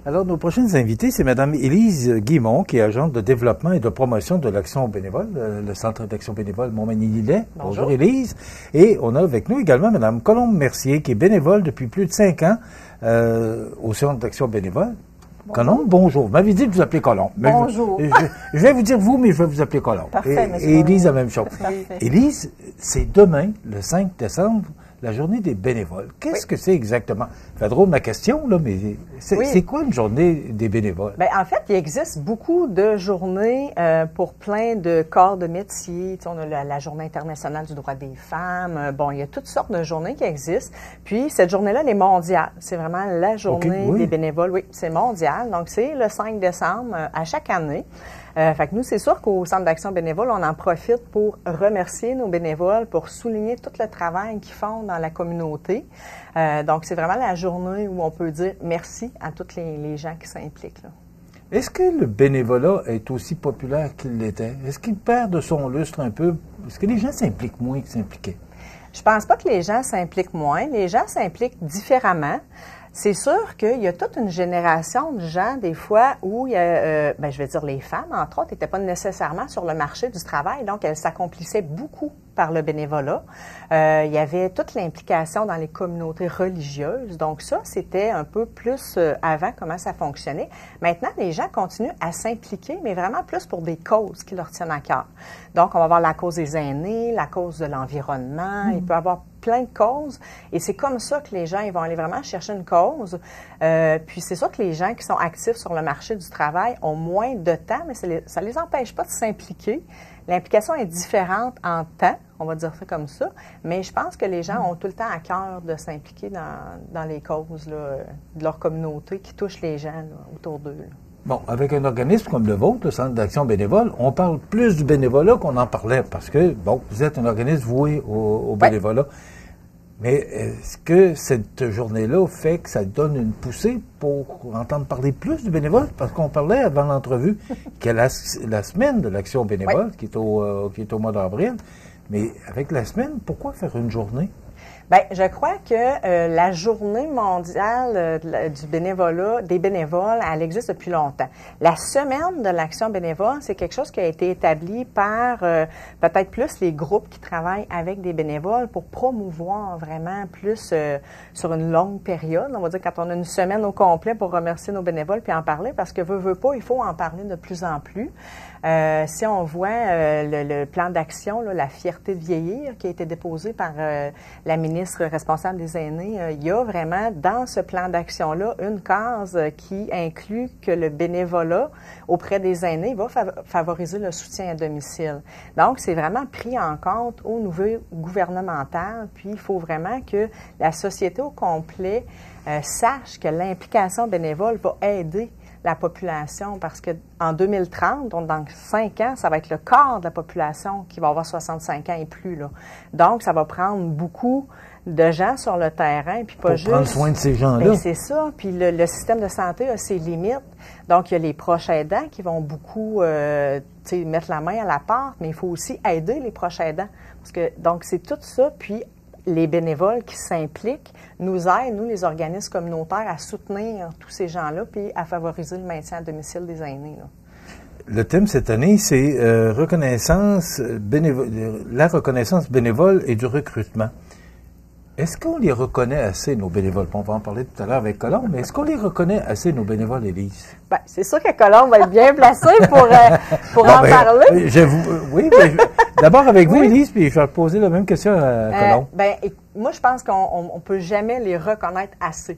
Alors, nos prochaines invités, c'est Mme Élise Guimont, qui est agente de développement et de promotion de l'action bénévole, le Centre d'action bénévole Montmagny-Lillet. Bonjour Élise. Et on a avec nous également Mme Colombe Mercier, qui est bénévole depuis plus de 5 ans au Centre d'action bénévole. Bonjour. Colombe, bonjour. Vous m'avez dit de vous appeler Colombe. Bonjour. Je vais vous dire vous, mais je vais vous appeler Colombe. Parfait, et Élise, la même chose. Parfait. Élise, c'est demain, le 5 décembre, la journée des bénévoles. Qu'est-ce que c'est exactement? Ça fait drôle ma question, là, mais c'est quoi une journée des bénévoles? Bien, en fait, il existe beaucoup de journées pour plein de corps de métier. Tu sais, on a la Journée internationale du droit des femmes. Bon, il y a toutes sortes de journées qui existent. Puis, cette journée-là, elle est mondiale. C'est vraiment la journée des bénévoles. Oui, c'est mondial. Donc, c'est le 5 décembre à chaque année. Fait que nous, c'est sûr qu'au Centre d'action bénévole, on en profite pour remercier nos bénévoles, pour souligner tout le travail qu'ils font dans la communauté. Donc, c'est vraiment la journée où on peut dire merci à tous les gens qui s'impliquent. Est-ce que le bénévolat est aussi populaire qu'il l'était? Est-ce qu'il perd de son lustre un peu? Est-ce que les gens s'impliquent moins qu'ils s'impliquaient? Je pense pas que les gens s'impliquent moins. Les gens s'impliquent différemment. C'est sûr qu'il y a toute une génération de gens, des fois, où il y a, je vais dire les femmes, entre autres, n'étaient pas nécessairement sur le marché du travail, donc elles s'accomplissaient beaucoup par le bénévolat. Il y avait toute l'implication dans les communautés religieuses, donc ça, c'était un peu plus avant comment ça fonctionnait. Maintenant, les gens continuent à s'impliquer, mais vraiment plus pour des causes qui leur tiennent à cœur. Donc, on va avoir la cause des aînés, la cause de l'environnement, il peut y avoir plein de causes, et c'est comme ça que les gens ils vont aller vraiment chercher une cause. Puis c'est sûr que les gens qui sont actifs sur le marché du travail ont moins de temps, mais ça les empêche pas de s'impliquer. L'implication est différente en temps, on va dire ça comme ça, mais je pense que les gens ont tout le temps à cœur de s'impliquer dans les causes là, de leur communauté qui touchent les gens là, autour d'eux. Bon, avec un organisme comme le vôtre, le Centre d'action bénévole, on parle plus du bénévolat qu'on en parlait parce que, bon, vous êtes un organisme voué au bénévolat. Mais est-ce que cette journée-là fait que ça donne une poussée pour entendre parler plus du bénévolat? Parce qu'on parlait avant l'entrevue qu'il y a la semaine de l'action bénévole qui est au mois d'avril. Mais avec la semaine, pourquoi faire une journée? Bien, je crois que la journée mondiale du bénévolat, des bénévoles, elle existe depuis longtemps. La semaine de l'action bénévole, c'est quelque chose qui a été établi par peut-être plus les groupes qui travaillent avec des bénévoles pour promouvoir vraiment plus sur une longue période. On va dire quand on a une semaine au complet pour remercier nos bénévoles puis en parler, parce que veut pas, il faut en parler de plus en plus. Si on voit le plan d'action, la fierté de vieillir, qui a été déposé par la ministre responsable des aînés, il y a vraiment dans ce plan d'action-là une case qui inclut que le bénévolat auprès des aînés va favoriser le soutien à domicile. Donc, c'est vraiment pris en compte au niveau gouvernemental, puis il faut vraiment que la société au complet sache que l'implication bénévole va aider la population, parce qu'en 2030, donc dans 5 ans, ça va être le quart de la population qui va avoir 65 ans et plus. Là. Donc, ça va prendre beaucoup de gens sur le terrain, puis pas juste... Pour prendre soin de ces gens-là. C'est ça, puis le système de santé a ses limites. Donc, il y a les proches aidants qui vont beaucoup mettre la main à la pâte, mais il faut aussi aider les proches aidants. Parce que, donc, c'est tout ça, puis les bénévoles qui s'impliquent nous aident, nous, les organismes communautaires, à soutenir tous ces gens-là puis à favoriser le maintien à domicile des aînés. Là. Le thème cette année, c'est la reconnaissance bénévole et du recrutement. Est-ce qu'on les reconnaît assez, nos bénévoles? On va en parler tout à l'heure avec Colombe, mais est-ce qu'on les reconnaît assez, nos bénévoles, Élise? Bien, c'est sûr que Colombe va être bien placé pour en parler. Oui, mais d'abord avec vous, Élise, puis je vais poser la même question à Colombe. Moi, je pense qu'on ne peut jamais les reconnaître assez.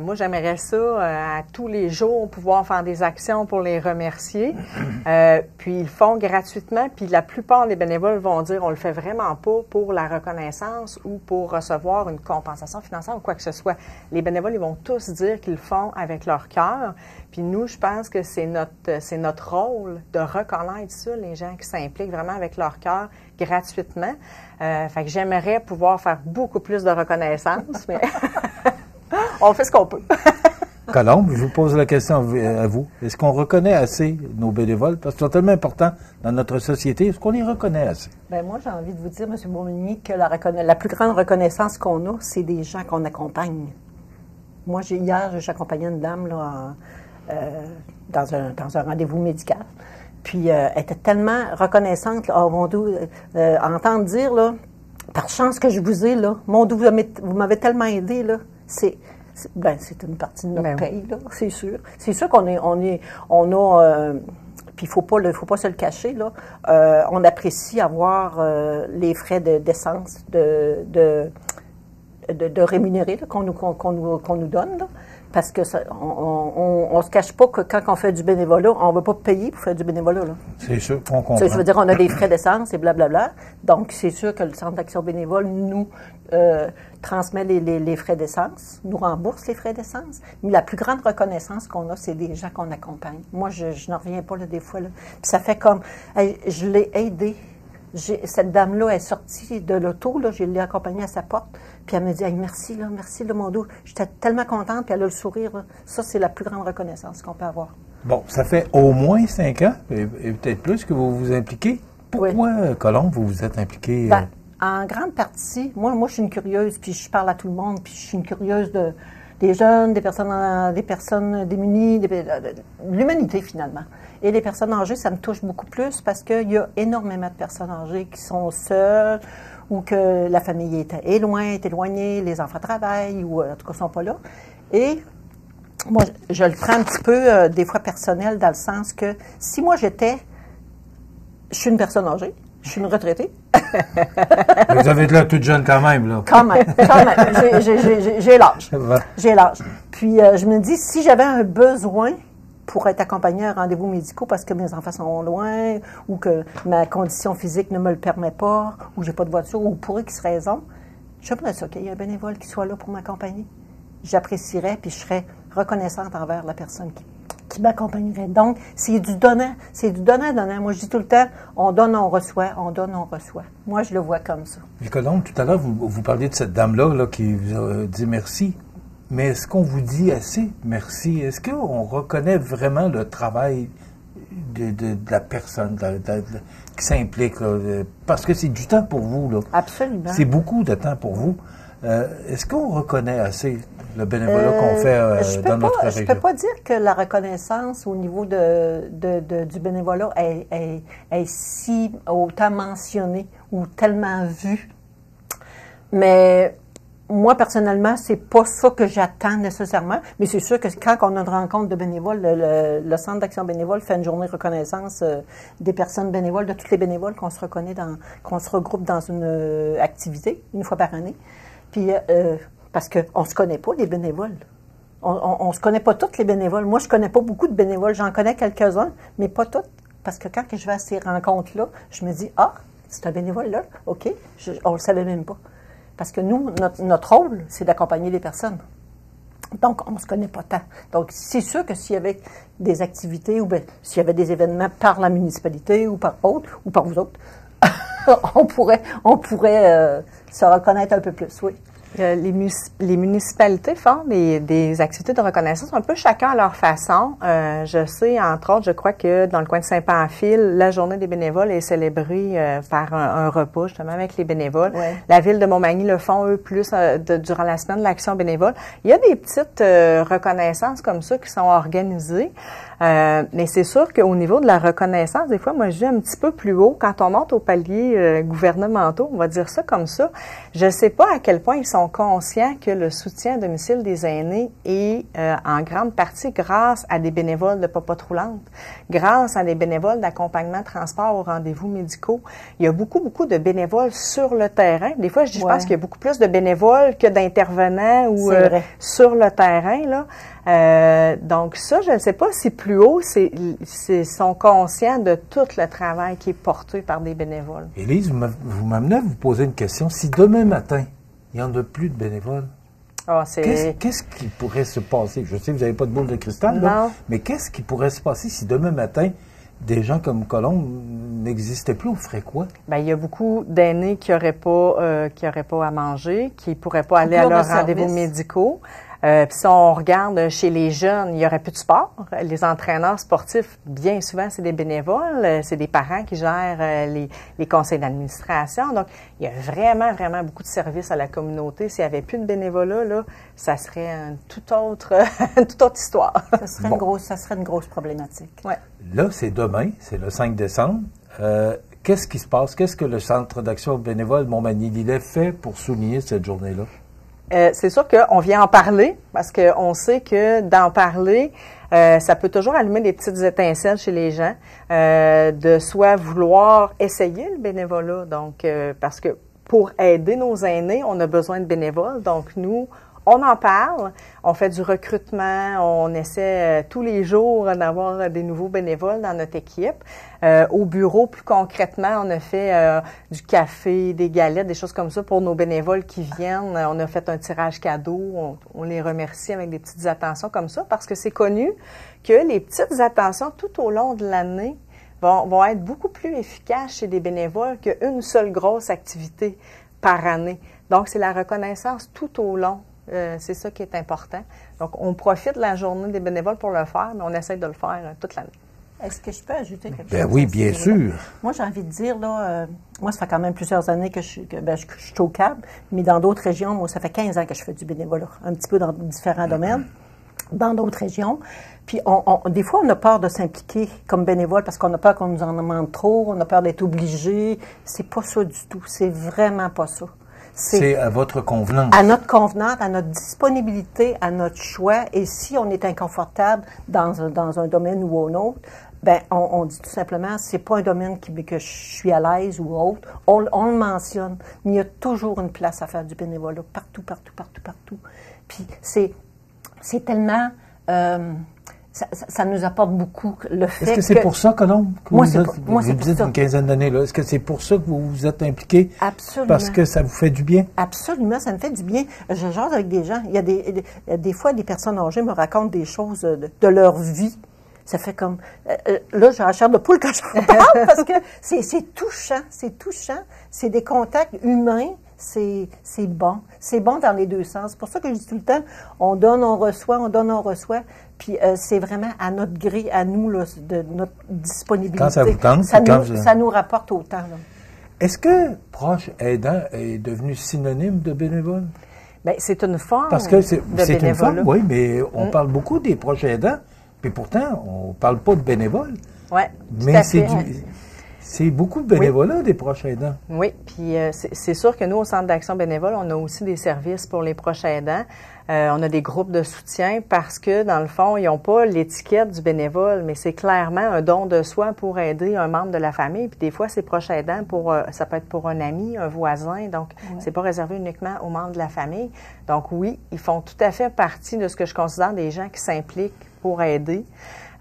Moi, j'aimerais ça à tous les jours pouvoir faire des actions pour les remercier. Puis ils le font gratuitement. Puis la plupart des bénévoles vont dire on le fait vraiment pas pour la reconnaissance ou pour recevoir une compensation financière ou quoi que ce soit. Les bénévoles, ils vont tous dire qu'ils le font avec leur cœur. Puis nous, je pense que c'est notre rôle de reconnaître ça, les gens qui s'impliquent vraiment avec leur cœur gratuitement. Fait que j'aimerais pouvoir faire beaucoup plus de reconnaissance, mais on fait ce qu'on peut. Colombe, je vous pose la question à vous. Est-ce qu'on reconnaît assez nos bénévoles? Parce qu'ils sont tellement importants dans notre société. Est-ce qu'on les reconnaît assez? Bien, moi, j'ai envie de vous dire, M. Beaumenier, que la plus grande reconnaissance qu'on a, c'est des gens qu'on accompagne. Moi, hier, j'accompagnais une dame là, dans un rendez-vous médical. Puis, elle était tellement reconnaissante. Là, oh, mon Dieu, entendre dire, là, par chance que je vous ai, là, mon Dieu, vous m'avez tellement aidé, là. C'est une partie de notre paye, là, c'est sûr. C'est sûr qu'on a... puis il faut pas se le cacher, là. On apprécie avoir les frais d'essence de rémunérer qu'on nous donne, là. Parce que on se cache pas que quand on fait du bénévolat, on ne va pas payer pour faire du bénévolat, là. C'est sûr qu'on comprend. Ça veut dire on a des frais d'essence et blablabla. Donc, c'est sûr que le Centre d'action bénévole nous transmet les frais d'essence, nous rembourse les frais d'essence. Mais la plus grande reconnaissance qu'on a, c'est des gens qu'on accompagne. Moi, je n'en reviens pas, là, des fois, là. Puis ça fait comme, hey, je l'ai aidée. Cette dame-là est sortie de l'auto, là, je l'ai accompagnée à sa porte, puis elle me dit hey, merci, mon dos. J'étais tellement contente, puis elle a le sourire. Là. Ça, c'est la plus grande reconnaissance qu'on peut avoir. Bon, ça fait au moins 5 ans, et peut-être plus, que vous vous impliquez. Pourquoi, Colombe, vous vous êtes impliqué? En grande partie, moi, je suis une curieuse, puis je parle à tout le monde, puis je suis une curieuse des jeunes, des personnes démunies, de l'humanité, finalement. Et les personnes âgées, ça me touche beaucoup plus parce qu'il y a énormément de personnes âgées qui sont seules ou que la famille est éloignée, les enfants travaillent ou en tout cas ne sont pas là. Et moi, je le prends un petit peu des fois personnel dans le sens que si moi je suis une personne âgée, je suis une retraitée. Vous avez été là toute jeune quand même, là. Quand même. J'ai l'âge. J'ai l'âge. Puis je me dis, si j'avais un besoin pour être accompagnée à un rendez-vous médicaux parce que mes enfants sont loin ou que ma condition physique ne me le permet pas ou j'ai pas de voiture ou pour X raison, j'aimerais ça qu'il y ait un bénévole qui soit là pour m'accompagner. J'apprécierais puis je serais reconnaissante envers la personne qui m'accompagnerait. Donc, c'est du donnant. C'est du donnant-donnant. Moi, je dis tout le temps, on donne, on reçoit, on donne, on reçoit. Moi, je le vois comme ça. Et Colombe, tout à l'heure, vous parliez de cette dame-là là, qui vous a dit merci. Mais est-ce qu'on vous dit assez merci? Est-ce qu'on reconnaît vraiment le travail de la personne qui s'implique? Parce que c'est du temps pour vous. Là. Absolument. C'est beaucoup de temps pour vous. Est-ce qu'on reconnaît assez le bénévolat qu'on fait dans notre région? Je ne peux pas dire que la reconnaissance au niveau du bénévolat est si autant mentionnée ou tellement vue. Mais moi, personnellement, c'est pas ça que j'attends nécessairement, mais c'est sûr que quand on a une rencontre de bénévoles, le Centre d'action bénévole fait une journée de reconnaissance des personnes bénévoles, de toutes les bénévoles qu'on se regroupe dans une activité, une fois par année. Puis, parce qu'on se connaît pas, les bénévoles. On se connaît pas toutes les bénévoles. Moi, je connais pas beaucoup de bénévoles. J'en connais quelques-uns, mais pas toutes. Parce que quand je vais à ces rencontres-là, je me dis, ah, c'est un bénévole là, OK, on le savait même pas. Parce que nous, notre rôle, c'est d'accompagner les personnes. Donc, on ne se connaît pas tant. Donc, c'est sûr que s'il y avait des activités ou bien s'il y avait des événements par la municipalité ou par autre, ou par vous autres, on pourrait se reconnaître un peu plus, oui. Les municipalités font des activités de reconnaissance un peu chacun à leur façon. Je sais, entre autres, je crois que dans le coin de Saint-Pamphile, la journée des bénévoles est célébrée par un repas justement avec les bénévoles. Ouais. La ville de Montmagny le font eux plus durant la semaine de l'action bénévole. Il y a des petites reconnaissances comme ça qui sont organisées. Mais c'est sûr qu'au niveau de la reconnaissance, des fois, moi, je vis un petit peu plus haut. Quand on monte aux paliers gouvernementaux, on va dire ça comme ça, je ne sais pas à quel point ils sont conscients que le soutien à domicile des aînés est en grande partie grâce à des bénévoles de Papa Roulante, grâce à des bénévoles d'accompagnement transport aux rendez-vous médicaux. Il y a beaucoup de bénévoles sur le terrain. Des fois, je pense qu'il y a beaucoup plus de bénévoles que d'intervenants ou sur le terrain, là. Donc ça, je ne sais pas si plus haut, sont conscients de tout le travail qui est porté par des bénévoles. Élise, vous m'amenez à vous poser une question. Si demain matin, il n'y en a plus de bénévoles, qu'est-ce qui pourrait se passer? Je sais que vous n'avez pas de boule de cristal, là, mais qu'est-ce qui pourrait se passer si demain matin, des gens comme Colombe n'existaient plus? On ferait quoi? Bien, il y a beaucoup d'aînés qui n'auraient pas à manger, qui ne pourraient pas aller à leurs rendez-vous médicaux. Puis si on regarde chez les jeunes, il n'y aurait plus de sport. Les entraîneurs sportifs, bien souvent, c'est des bénévoles. C'est des parents qui gèrent les conseils d'administration. Donc, il y a vraiment, vraiment beaucoup de services à la communauté. S'il n'y avait plus de bénévolat, là, ça serait une toute autre histoire. Ça serait une grosse problématique. Ouais. Là, c'est demain, c'est le 5 décembre. Qu'est-ce qui se passe? Qu'est-ce que le Centre d'action bénévole Montmagny-Lillet fait pour souligner cette journée-là? C'est sûr qu'on vient en parler parce qu'on sait que d'en parler, ça peut toujours allumer des petites étincelles chez les gens, de soit vouloir essayer le bénévolat. Donc, parce que pour aider nos aînés, on a besoin de bénévoles. Donc, nous, on en parle, on fait du recrutement, on essaie tous les jours d'avoir des nouveaux bénévoles dans notre équipe. Au bureau, plus concrètement, on a fait du café, des galettes, des choses comme ça pour nos bénévoles qui viennent. On a fait un tirage cadeau, on les remercie avec des petites attentions comme ça parce que c'est connu que les petites attentions tout au long de l'année vont être beaucoup plus efficaces chez des bénévoles qu'une seule grosse activité par année. Donc, c'est la reconnaissance tout au long. C'est ça qui est important. Donc, on profite de la journée des bénévoles pour le faire, mais on essaie de le faire toute l'année. Est-ce que je peux ajouter quelque chose? Ben oui, bien sûr. Moi, j'ai envie de dire, là, moi, ça fait quand même plusieurs années que je suis au CAB, mais dans d'autres régions, moi, ça fait 15 ans que je fais du bénévolat, un petit peu dans différents domaines, dans d'autres régions. Puis, des fois, on a peur de s'impliquer comme bénévole parce qu'on a peur qu'on nous en demande trop, on a peur d'être obligé. C'est pas ça du tout. C'est vraiment pas ça. C'est à votre convenance. À notre convenance, à notre disponibilité, à notre choix. Et si on est inconfortable dans un domaine ou un autre, ben on dit tout simplement, c'est pas un domaine que je suis à l'aise ou autre. On le mentionne, mais il y a toujours une place à faire du bénévolat, partout, partout, partout, partout. Puis c'est tellement... Ça nous apporte beaucoup le fait que... Est-ce que c'est pour ça, Colombe, que moi, vous dites une quinzaine d'années, là? Est-ce que c'est pour ça que vous vous êtes impliqué? Absolument. Parce que ça vous fait du bien? Absolument, ça me fait du bien. Je jase avec des gens. Il y a des fois, des personnes âgées me racontent des choses de leur vie. Ça fait comme... là, j'ai la chair de poule quand je parle parce que c'est touchant. C'est touchant. C'est des contacts humains. C'est bon. C'est bon dans les deux sens. C'est pour ça que je dis tout le temps, on donne, on reçoit, on donne, on reçoit. Puis c'est vraiment à notre gré, à nous, là, de notre disponibilité. Quand ça vous tente. Ça nous rapporte autant. Là. Est-ce que proche aidant est devenu synonyme de bénévole? Bien, c'est une forme Parce que c'est bénévolat. une forme, oui, mais on parle beaucoup des proches aidants, puis pourtant, on ne parle pas de bénévoles. Oui, mais c'est beaucoup de bénévolat, des proches aidants. Oui, puis c'est sûr que nous, au Centre d'action bénévole, on a aussi des services pour les proches aidants. On a des groupes de soutien parce que, dans le fond, ils n'ont pas l'étiquette du bénévole, mais c'est clairement un don de soi pour aider un membre de la famille. Puis des fois, c'est proches aidants, ça peut être pour un ami, un voisin, donc c'est pas réservé uniquement aux membres de la famille. Donc oui, ils font tout à fait partie de ce que je considère des gens qui s'impliquent pour aider.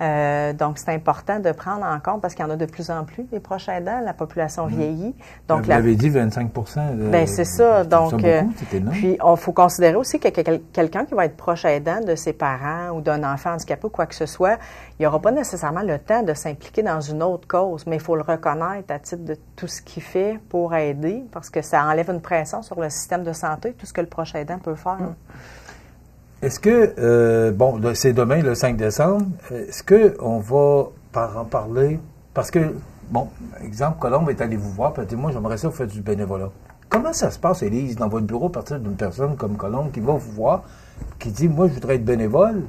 Donc, c'est important de prendre en compte parce qu'il y en a de plus en plus des proches aidants. La population vieillit. Donc, vous l'avez dit, 25 Bien, c'est ça. Donc, beaucoup, puis, il faut considérer aussi que quelqu'un qui va être proche aidant de ses parents ou d'un enfant handicapé ou quoi que ce soit, il n'aura pas nécessairement le temps de s'impliquer dans une autre cause, mais il faut le reconnaître à titre de tout ce qu'il fait pour aider parce que ça enlève une pression sur le système de santé, tout ce que le proche aidant peut faire. Est-ce que, c'est demain, le 5 décembre, est-ce qu'on va en parler? Parce que, exemple, Colombe est allé vous voir, puis elle dit, moi, j'aimerais ça, vous faire du bénévolat. Comment ça se passe, Élise, dans votre bureau, à partir d'une personne comme Colombe qui va vous voir, qui dit, moi, je voudrais être bénévole?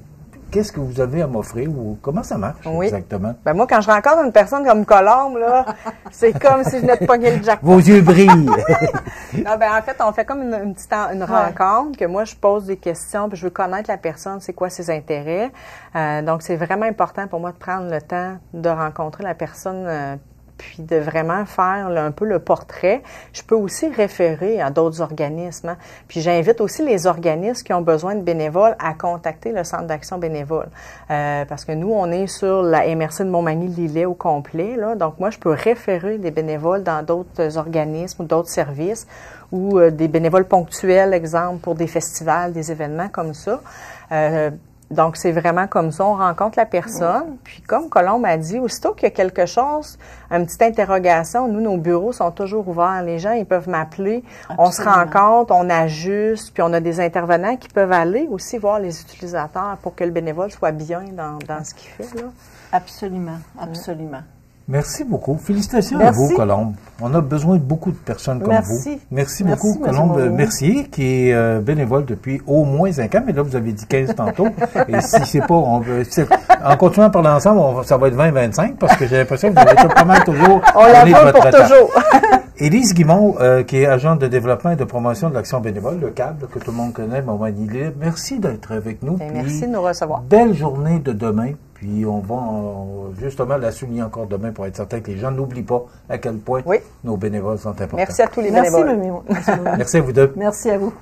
Qu'est-ce que vous avez à m'offrir ou comment ça marche exactement? Ben moi, quand je rencontre une personne comme Colombe, là, c'est comme si je venais de pogner le jackpot. Vos yeux brillent! Non, ben en fait, on fait comme une rencontre que moi, je pose des questions, puis je veux connaître la personne, c'est quoi ses intérêts. Donc, c'est vraiment important pour moi de prendre le temps de rencontrer la personne puis de vraiment faire un peu le portrait. Je peux aussi référer à d'autres organismes. Hein. Puis j'invite aussi les organismes qui ont besoin de bénévoles à contacter le Centre d'action bénévole. Parce que nous, on est sur la MRC de Montmagny-Lillet au complet. Là. Donc moi, je peux référer des bénévoles dans d'autres organismes ou d'autres services ou des bénévoles ponctuels, exemple, pour des festivals, des événements comme ça. Donc, c'est vraiment comme ça, on rencontre la personne. Puis, comme Colombe a dit, aussitôt qu'il y a quelque chose, une petite interrogation, nous, nos bureaux sont toujours ouverts. Les gens, ils peuvent m'appeler. On se rencontre, on ajuste, puis on a des intervenants qui peuvent aller aussi voir les utilisateurs pour que le bénévole soit bien dans ce qu'il fait, là. Absolument, absolument. Merci beaucoup. Félicitations à vous, Colombe. On a besoin de beaucoup de personnes comme vous. Merci beaucoup, Colombe Mercier, qui est bénévole depuis au moins 5 ans, mais là, vous avez dit 15 tantôt. Et si c'est pas, en continuant à parler ensemble, ça va être 20-25, parce que j'ai l'impression que vous avez pas mal toujours. On la veut pour toujours. Élise Guimond, qui est agente de développement et de promotion de l'action bénévole, le CAB, que tout le monde connaît, Moment Libre. Merci d'être avec nous. Merci de nous recevoir. Belle journée de demain. Puis on va justement la souligner encore demain pour être certain que les gens n'oublient pas à quel point nos bénévoles sont importants. Merci à tous les bénévoles. Merci, Merci à vous deux. Merci à vous.